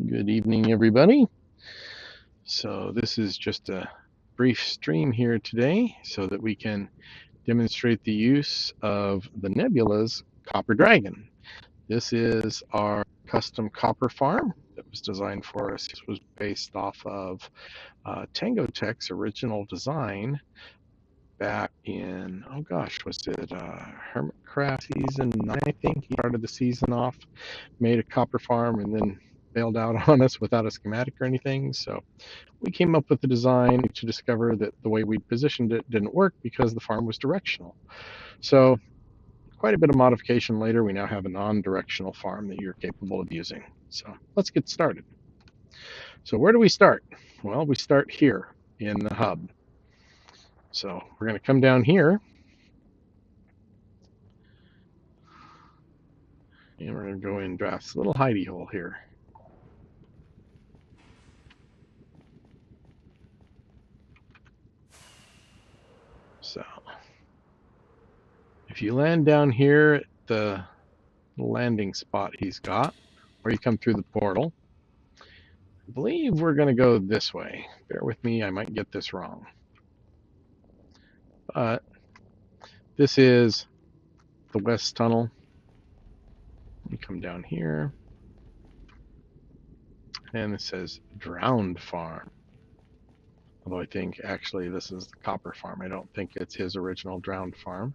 Good evening, everybody. So this is just a brief stream here today so that we can demonstrate the use of the Nebula's Copper Dragon. This is our custom copper farm that was designed for us. This was based off of Tango Tek's original design back in, oh gosh, was it Hermit Craft season 9, I think. He started the season off, made a copper farm, and then bailed out on us without a schematic or anything. So we came up with the design to discover that the way we positioned it didn't work because the farm was directional. So quite a bit of modification later, we now have a non-directional farm that you're capable of using. So let's get started. So where do we start? Well, we start here in the hub. So we're going to come down here and we're going to go in drafts, a little hidey hole here. So if you land down here at the landing spot he's got, or you come through the portal, I believe we're going to go this way. Bear with me, I might get this wrong. But this is the west tunnel. We come down here, and it says Drowned Farm. Although I think actually this is the Copper Farm. I don't think it's his original Drowned Farm.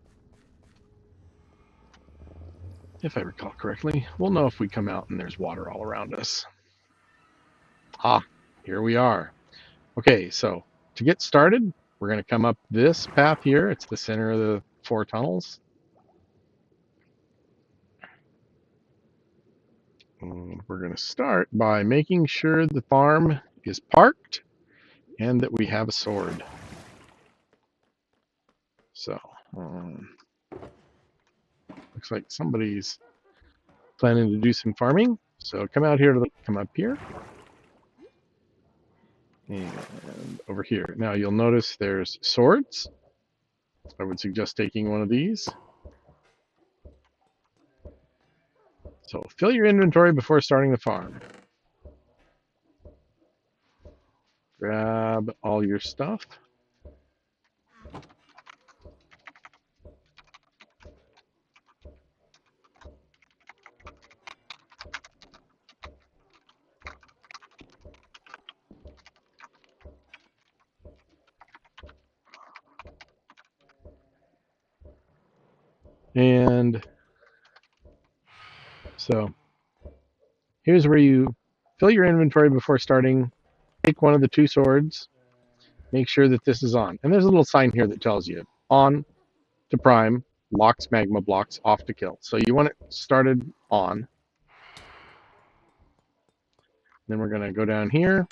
If I recall correctly, we'll know if we come out and there's water all around us. Ah, here we are. Okay, so to get started, we're going to come up this path here. It's the center of the 4 tunnels. And we're going to start by making sure the farm is parked and that we have a sword. So, looks like somebody's planning to do some farming. So come out here, come up here, and over here. Now you'll notice there's swords. I would suggest taking one of these. So fill your inventory before starting the farm. Grab all your stuff. And so here's where you fill your inventory before starting. Take one of the 2 swords. Make sure that this is on. And there's a little sign here that tells you on to prime, locks magma blocks, off to kill. So you want it started on. Then we're going to go down here.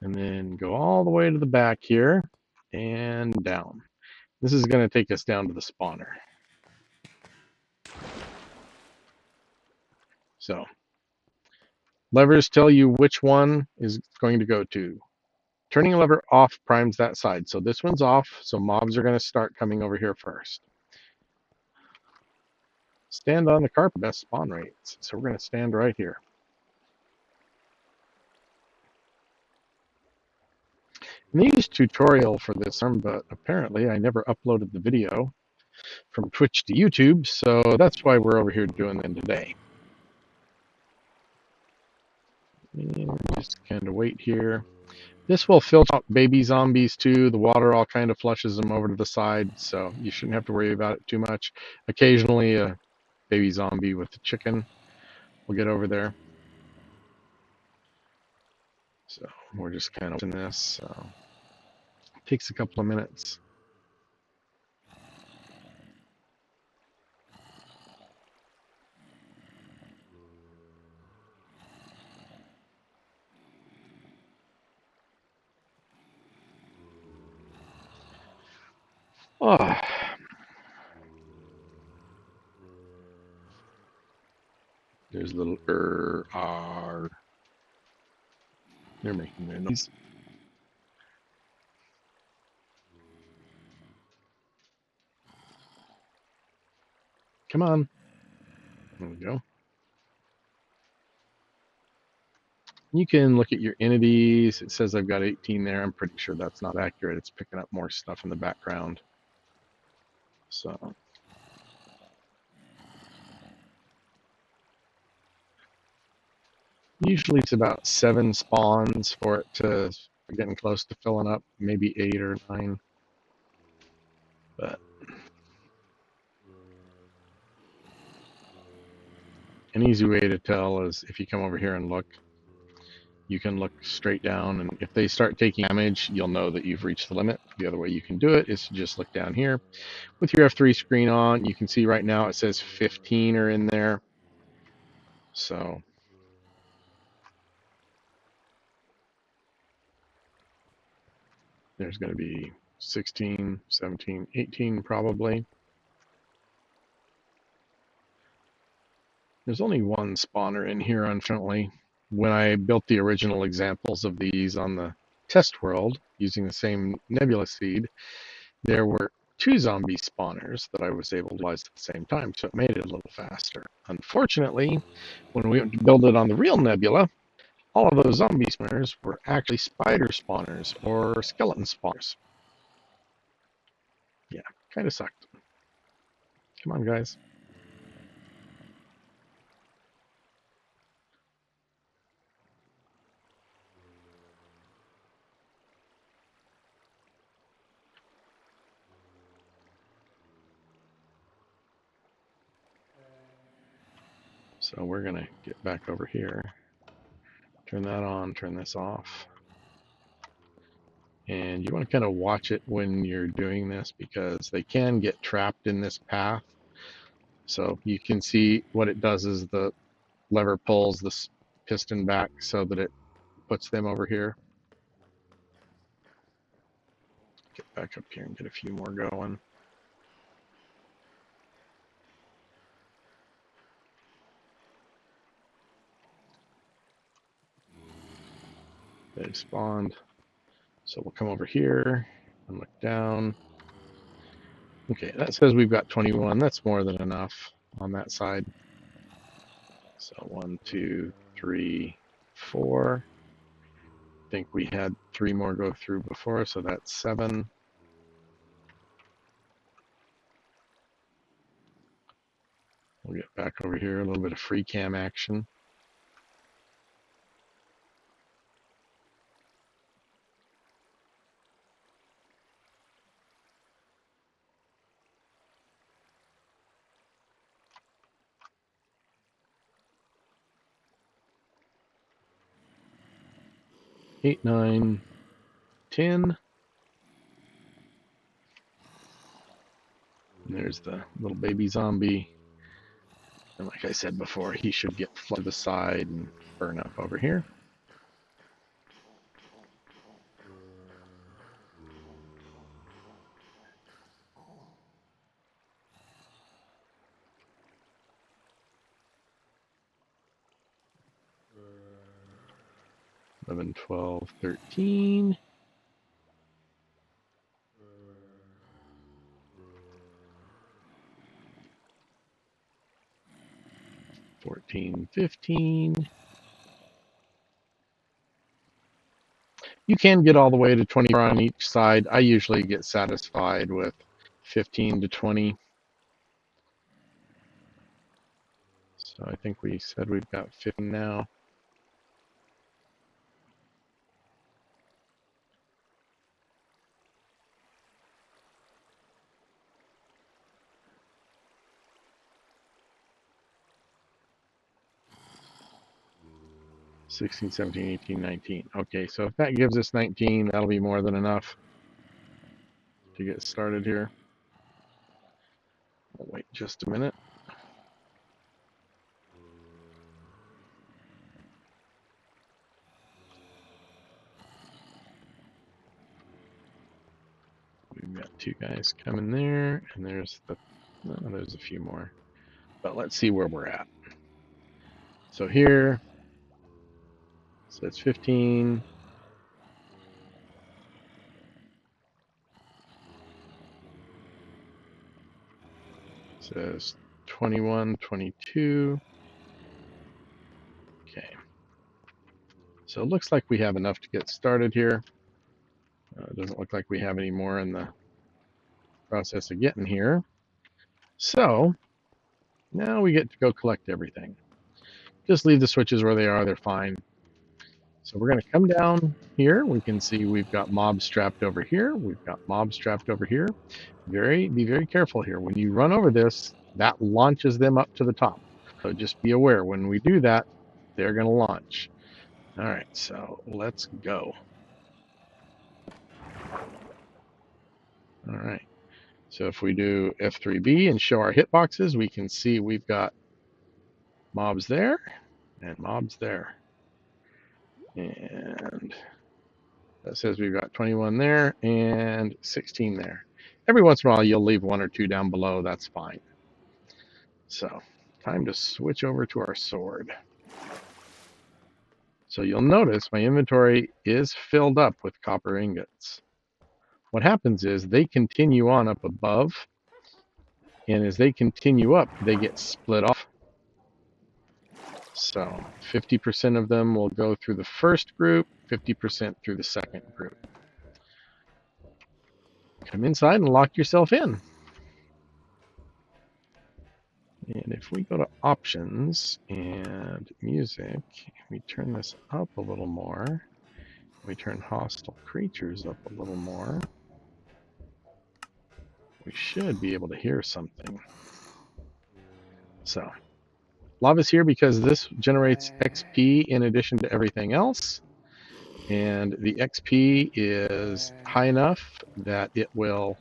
And then go all the way to the back here and down. This is going to take us down to the spawner. So levers tell you which one is going to go to. Turning a lever off primes that side. So this one's off, so mobs are going to start coming over here first. Stand on the carpet, best spawn rates. So we're going to stand right here. And they used tutorial for this one, but apparently I never uploaded the video from Twitch to YouTube, so that's why we're over here doing them today. And just kind of wait here. This will filter out baby zombies too. The water all kind of flushes them over to the side, so you shouldn't have to worry about it too much. Occasionally a baby zombie with the chicken will get over there. So we're just kind of in this. So it takes a couple of minutes. Oh. There's a little R. They're making their noise. Come on. There we go. You can look at your entities. It says I've got 18 there. I'm pretty sure that's not accurate. It's picking up more stuff in the background. So usually it's about 7 spawns for it to getting close to filling up, maybe 8 or 9. But an easy way to tell is if you come over here and look, you can look straight down, and if they start taking damage, you'll know that you've reached the limit. The other way you can do it is to just look down here. With your F3 screen on, you can see right now it says 15 are in there. So there's going to be 16, 17, 18 probably. There's only one spawner in here, unfortunately. When I built the original examples of these on the test world using the same Nebula seed, there were 2 zombie spawners that I was able to utilize at the same time, so it made it a little faster. Unfortunately, when we went to build it on the real Nebula, all of those zombie spawners were actually spider spawners or skeleton spawners. Yeah, kind of sucked. Come on, guys. So we're going to get back over here. Turn that on, turn this off. And you want to kind of watch it when you're doing this because they can get trapped in this path. So you can see what it does is the lever pulls this piston back so that it puts them over here. Get back up here and get a few more going. They've spawned. So we'll come over here and look down. Okay, that says we've got 21. That's more than enough on that side. So 1, 2, 3, 4. I think we had 3 more go through before, so that's 7. We'll get back over here, a little bit of free cam action. Eight, 9, 10. And there's the little baby zombie. And like I said before, he should get flooded to the side and burn up over here. Eleven, 12, 13. 14, 15. You can get all the way to 24 on each side. I usually get satisfied with 15 to 20. So I think we said we've got 15 now. Sixteen, 17, 18, 19. Okay, so if that gives us 19, that'll be more than enough to get started here. We'll wait just a minute. We've got 2 guys coming there, and there's a few more. But let's see where we're at. So here, so it's 15. It says 21, 22. Okay. So it looks like we have enough to get started here. It doesn't look like we have any more in the process of getting here. So now we get to go collect everything. Just leave the switches where they are, they're fine. So we're going to come down here. We can see we've got mobs strapped over here. We've got mobs strapped over here. Be very careful here. When you run over this, that launches them up to the top. So just be aware, when we do that, they're going to launch. All right, so let's go. All right. So if we do F3B and show our hitboxes, we can see we've got mobs there and mobs there. And that says we've got 21 there and 16 there. Every once in a while, you'll leave one or two down below. That's fine. So time to switch over to our sword. So you'll notice my inventory is filled up with copper ingots. What happens is they continue on up above, and as they continue up, they get split off. So 50% of them will go through the first group, 50% through the second group. Come inside and lock yourself in. And if we go to options and music, we turn this up a little more. We turn hostile creatures up a little more. We should be able to hear something. So, lava's here because this generates XP in addition to everything else. And the XP is high enough that it will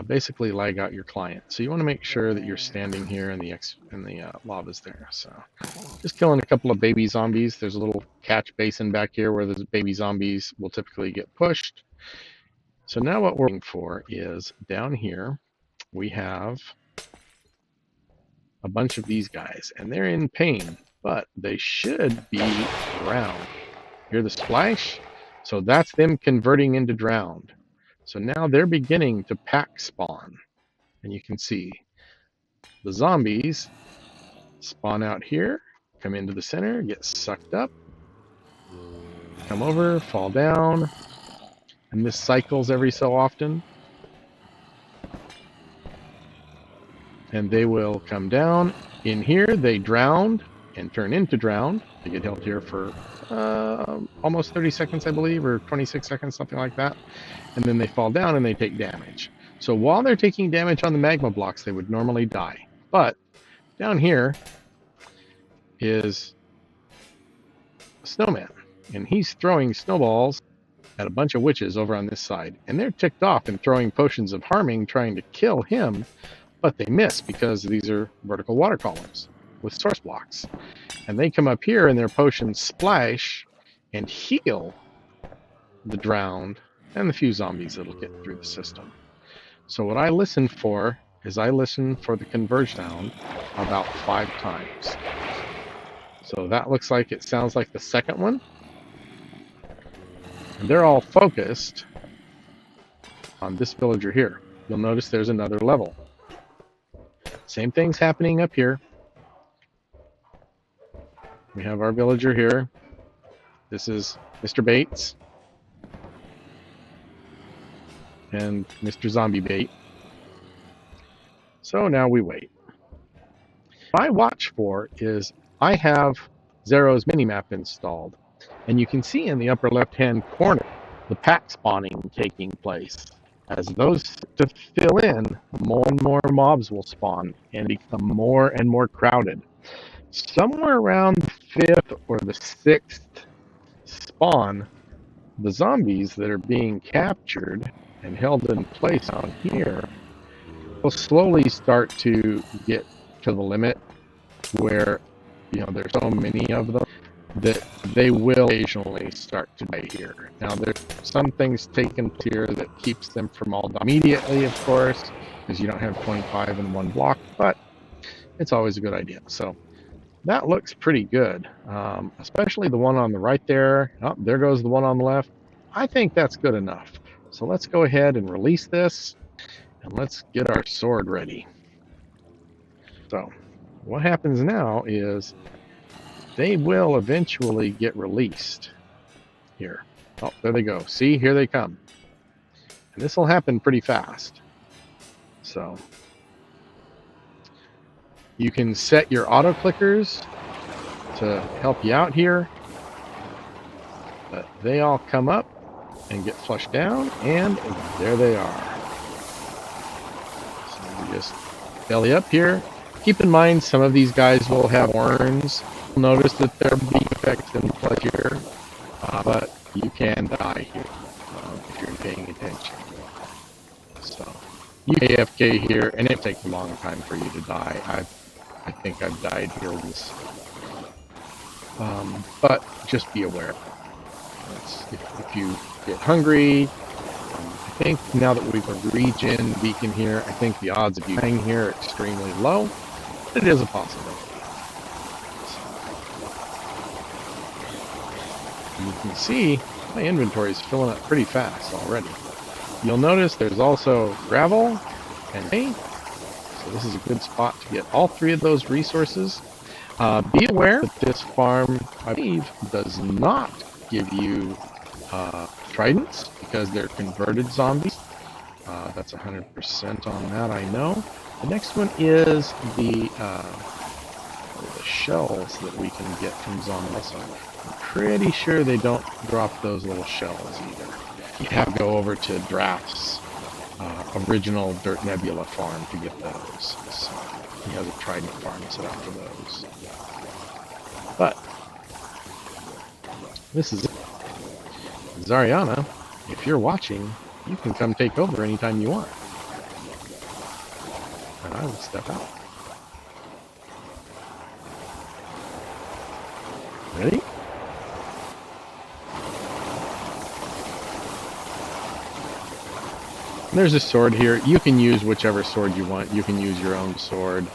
basically lag out your client. So you want to make sure that you're standing here and the lava's there. So just killing a couple of baby zombies. There's a little catch basin back here where the baby zombies will typically get pushed. So now what we're looking for is down here we have a bunch of these guys, and they're in pain, but they should be drowned. Hear the splash? So that's them converting into drowned. So now they're beginning to pack spawn. And you can see the zombies spawn out here, come into the center, get sucked up, come over, fall down, and this cycles every so often. And they will come down. In here, they drowned and turn into drowned. They get held here for almost 30 seconds, I believe, or 26 seconds, something like that. And then they fall down and they take damage. So while they're taking damage on the magma blocks, they would normally die. But down here is a snowman, and he's throwing snowballs at a bunch of witches over on this side. And they're ticked off and throwing potions of harming, trying to kill him, but they miss because these are vertical water columns with source blocks. And they come up here and their potions splash and heal the drowned and the few zombies that'll get through the system. So what I listen for is I listen for the converge sound about 5 times. So that looks like it sounds like the second one. And they're all focused on this villager here. You'll notice there's another level. Same thing's happening up here. We have our villager here. This is Mr. Bates and Mr. Zombie Bait. So now we wait. What I watch for is I have Zero's minimap installed, and you can see in the upper left-hand corner the pack spawning taking place. As those to fill in, more and more mobs will spawn and become more and more crowded. Somewhere around the 5th or the 6th spawn, the zombies that are being captured and held in place out here will slowly start to get to the limit where, you know, there's so many of them that they will occasionally start to die here. Now, there's some things taken here that keeps them from all dying immediately, of course, because you don't have 25 in one block, but it's always a good idea. So that looks pretty good, especially the one on the right there. Oh, there goes the one on the left. I think that's good enough. So let's go ahead and release this, and let's get our sword ready. So what happens now is they will eventually get released here. Oh, there they go. See, here they come. And this will happen pretty fast. So you can set your auto clickers to help you out here. But they all come up and get flushed down, and there they are. So you just belly up here. Keep in mind, some of these guys will have horns. You'll notice that there will be effects in play here, but you can die here if you're paying attention. So you AFK here, and it takes a long time for you to die. I think I've died here once. But just be aware. If you get hungry, I think now that we've a regen beacon here, I think the odds of you dying here are extremely low. But it is a possibility. You can see my inventory is filling up pretty fast already. You'll notice there's also gravel and hay, so this is a good spot to get all three of those resources. Be aware that this farm, I believe, does not give you tridents because they're converted zombies. That's 100% on that, I know. The next one is the shells that we can get from zombies. So I'm pretty sure they don't drop those little shells either. You have to go over to Draft's original Dirt Nebula farm to get those. So he has a trident farm set up for those. But this is it. Zariana, if you're watching, you can come take over anytime you want. And I will step out. Ready? There's a sword here. You can use whichever sword you want. You can use your own sword.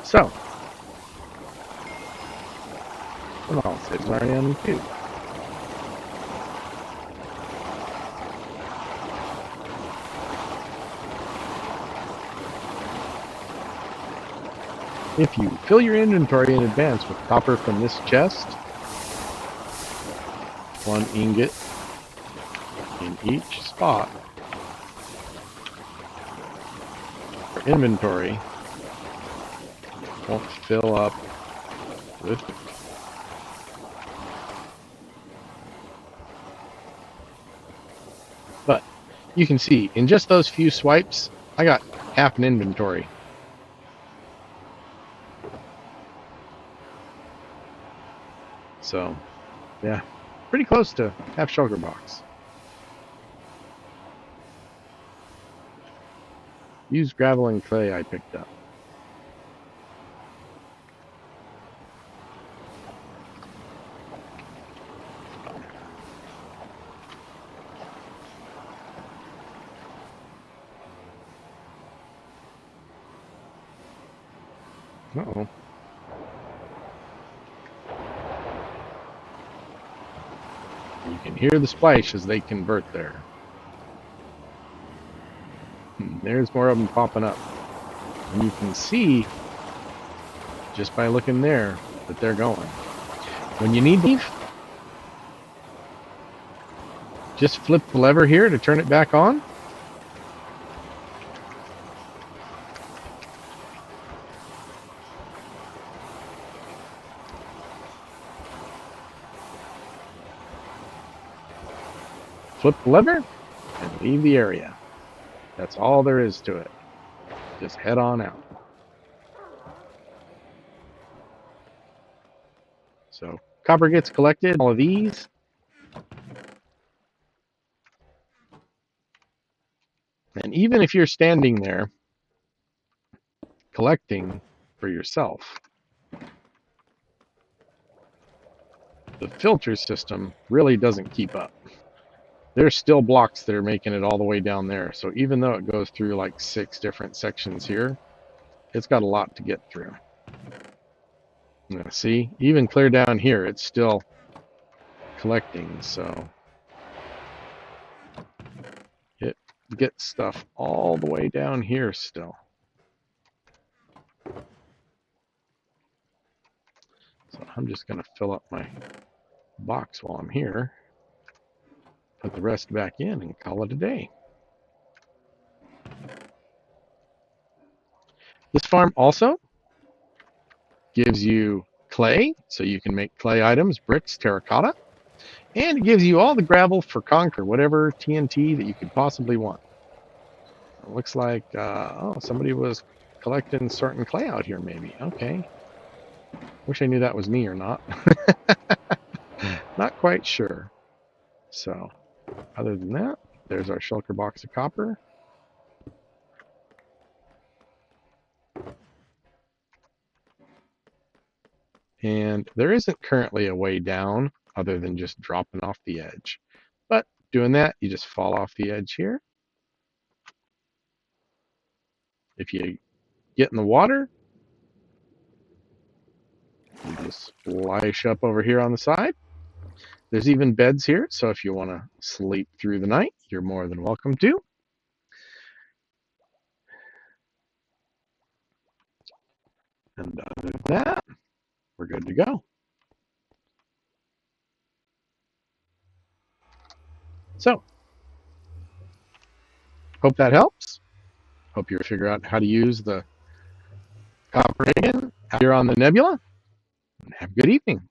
So, and I'll say Marianne too. If you fill your inventory in advance with copper from this chest, 1 ingot in each spot, your inventory won't fill up with it. But you can see in just those few swipes, I got half an inventory. So, yeah, pretty close to half shulker box. Use gravel and clay I picked up. Uh-oh. You can hear the splash as they convert there. There's more of them popping up. And you can see, just by looking there, that they're going. When you need to leave, just flip the lever here to turn it back on. Flip the lever and leave the area. That's all there is to it. Just head on out. So copper gets collected, all of these. And even if you're standing there collecting for yourself, the filter system really doesn't keep up. There's still blocks that are making it all the way down there. So even though it goes through like 6 different sections here, it's got a lot to get through. Now, see, even clear down here, it's still collecting. So it gets stuff all the way down here still. So I'm just going to fill up my box while I'm here, put the rest back in, and call it a day. This farm also gives you clay, so you can make clay items, bricks, terracotta, and it gives you all the gravel for conquer, whatever TNT that you could possibly want. It looks like, oh, somebody was collecting, sorting clay out here maybe. Okay. Wish I knew that was me or not. Not quite sure. So, other than that, there's our shulker box of copper. And there isn't currently a way down other than just dropping off the edge. But doing that, you just fall off the edge here. If you get in the water, you just splash up over here on the side. There's even beds here, so if you want to sleep through the night, you're more than welcome to. And other than that, we're good to go. So, hope that helps. Hope you figure out how to use the copper again here on the Nebula. And have a good evening.